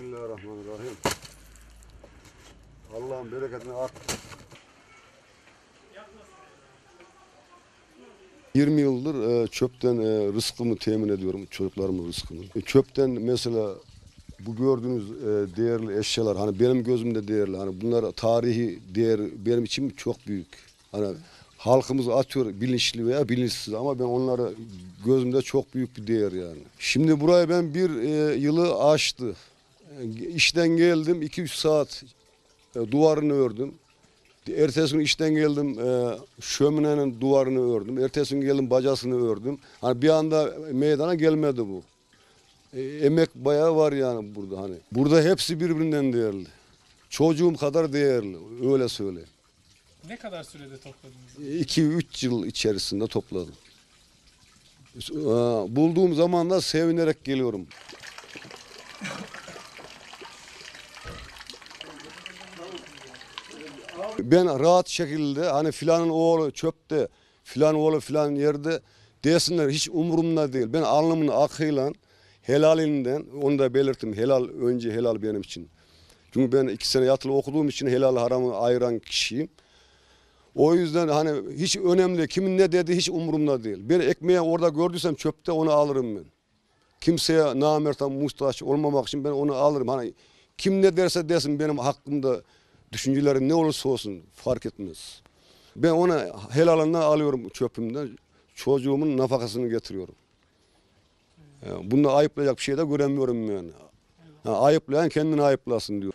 Bismillahirrahmanirrahim. Allah'ın bereketini art. 20 yıldır çöpten rızkımı temin ediyorum, çocuklarımın rızkını. Çöpten mesela bu gördüğünüz değerli eşyalar, hani benim gözümde değerli, hani bunlar tarihi değer benim için çok büyük. Hani halkımız atıyor bilinçli veya bilinçsiz ama ben onları gözümde çok büyük bir değer yani. Şimdi buraya ben bir yılı aştı. İşten geldim 2-3 saat duvarını ördüm. Ertesi gün işten geldim şöminenin duvarını ördüm. Ertesi gün geldim bacasını ördüm. Hani bir anda meydana gelmedi bu. Emek bayağı var yani burada hani. Burada hepsi birbirinden değerli. Çocuğum kadar değerli öyle söyleyeyim. Ne kadar sürede topladınız? 2-3 yıl içerisinde topladım. Bulduğum zaman da sevinerek geliyorum. Ben rahat şekilde hani filanın oğlu çöpte, filan oğlu filan yerde desinler hiç umurumda değil. Ben alnımın akıyla helalinden onu da belirttim. Helal önce helal benim için. Çünkü ben 2 sene yatılı okuduğum için helal haramı ayıran kişiyim. O yüzden hani hiç önemli kimin ne dediği hiç umurumda değil. Ben ekmeği orada gördüysem çöpte onu alırım ben. Kimseye namerten muhtaç olmamak için ben onu alırım. Hani kim ne derse desin benim hakkımda düşüncelerim ne olursa olsun fark etmez. Ben ona helalından alıyorum çöpümden. Çocuğumun nafakasını getiriyorum. Yani bunda ayıplayacak bir şey de göremiyorum yani. Yani ayıplayan kendini ayıplasın diyor.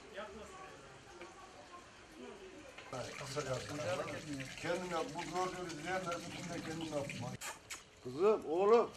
Kendine bu gördüğünüz yerler içinde kendine yapma. Kızım, oğlum.